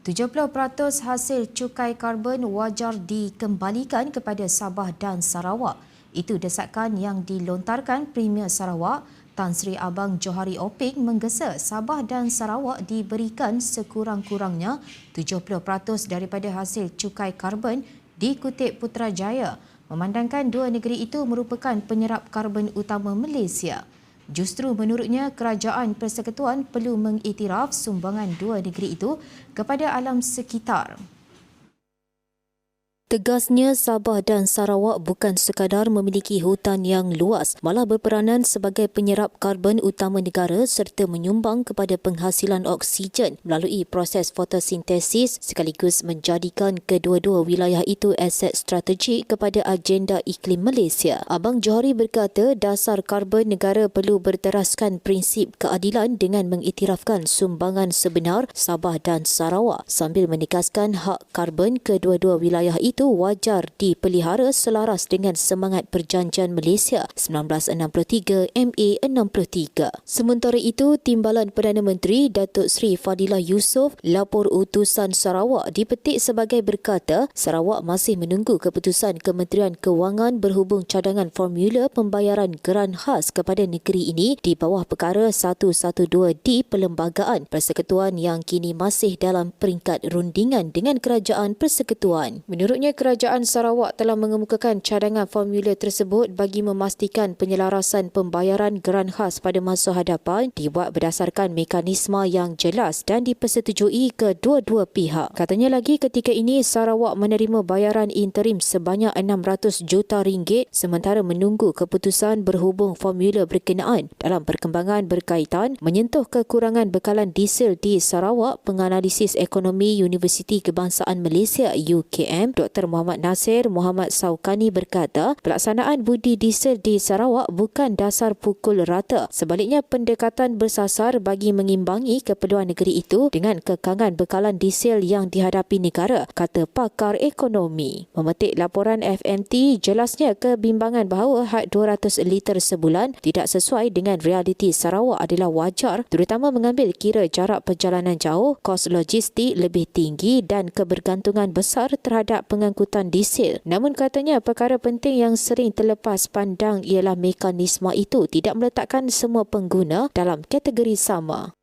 70% hasil cukai karbon wajar dikembalikan kepada Sabah dan Sarawak. Itu desakan yang dilontarkan Premier Sarawak, Tan Sri Abang Johari Oping menggesa Sabah dan Sarawak diberikan sekurang-kurangnya 70% daripada hasil cukai karbon dikutip Putrajaya, memandangkan dua negeri itu merupakan penyerap karbon utama Malaysia. Justru menurutnya, kerajaan persekutuan perlu mengiktiraf sumbangan dua negeri itu kepada alam sekitar. Tegasnya, Sabah dan Sarawak bukan sekadar memiliki hutan yang luas, malah berperanan sebagai penyerap karbon utama negara serta menyumbang kepada penghasilan oksigen melalui proses fotosintesis sekaligus menjadikan kedua-dua wilayah itu aset strategik kepada agenda iklim Malaysia. Abang Johari berkata dasar karbon negara perlu berteraskan prinsip keadilan dengan mengiktirafkan sumbangan sebenar Sabah dan Sarawak sambil menegaskan hak karbon kedua-dua wilayah itu wajar dipelihara selaras dengan semangat Perjanjian Malaysia 1963 MA 63. Sementara itu, Timbalan Perdana Menteri Datuk Seri Fadilah Yusof, lapor utusan Sarawak dipetik sebagai berkata, Sarawak masih menunggu keputusan Kementerian Kewangan berhubung cadangan formula pembayaran geran khas kepada negeri ini di bawah perkara 112D Perlembagaan Persekutuan yang kini masih dalam peringkat rundingan dengan Kerajaan Persekutuan. Menurutnya, Kerajaan Sarawak telah mengemukakan cadangan formula tersebut bagi memastikan penyelarasan pembayaran geran khas pada masa hadapan dibuat berdasarkan mekanisme yang jelas dan dipersetujui kedua-dua pihak. Katanya lagi, ketika ini Sarawak menerima bayaran interim sebanyak 600 juta ringgit sementara menunggu keputusan berhubung formula berkenaan. Dalam perkembangan berkaitan menyentuh kekurangan bekalan diesel di Sarawak, penganalisis ekonomi Universiti Kebangsaan Malaysia UKM Dr. Muhammad Nasir Muhammad Saukani berkata, pelaksanaan budi diesel di Sarawak bukan dasar pukul rata. Sebaliknya, pendekatan bersasar bagi mengimbangi keperluan negeri itu dengan kekangan bekalan diesel yang dihadapi negara, kata pakar ekonomi. Memetik laporan FMT, jelasnya kebimbangan bahawa had 200 liter sebulan tidak sesuai dengan realiti Sarawak adalah wajar, terutama mengambil kira jarak perjalanan jauh, kos logistik lebih tinggi dan kebergantungan besar terhadap pengangkutan diesel. Namun katanya perkara penting yang sering terlepas pandang ialah mekanisme itu tidak meletakkan semua pengguna dalam kategori sama.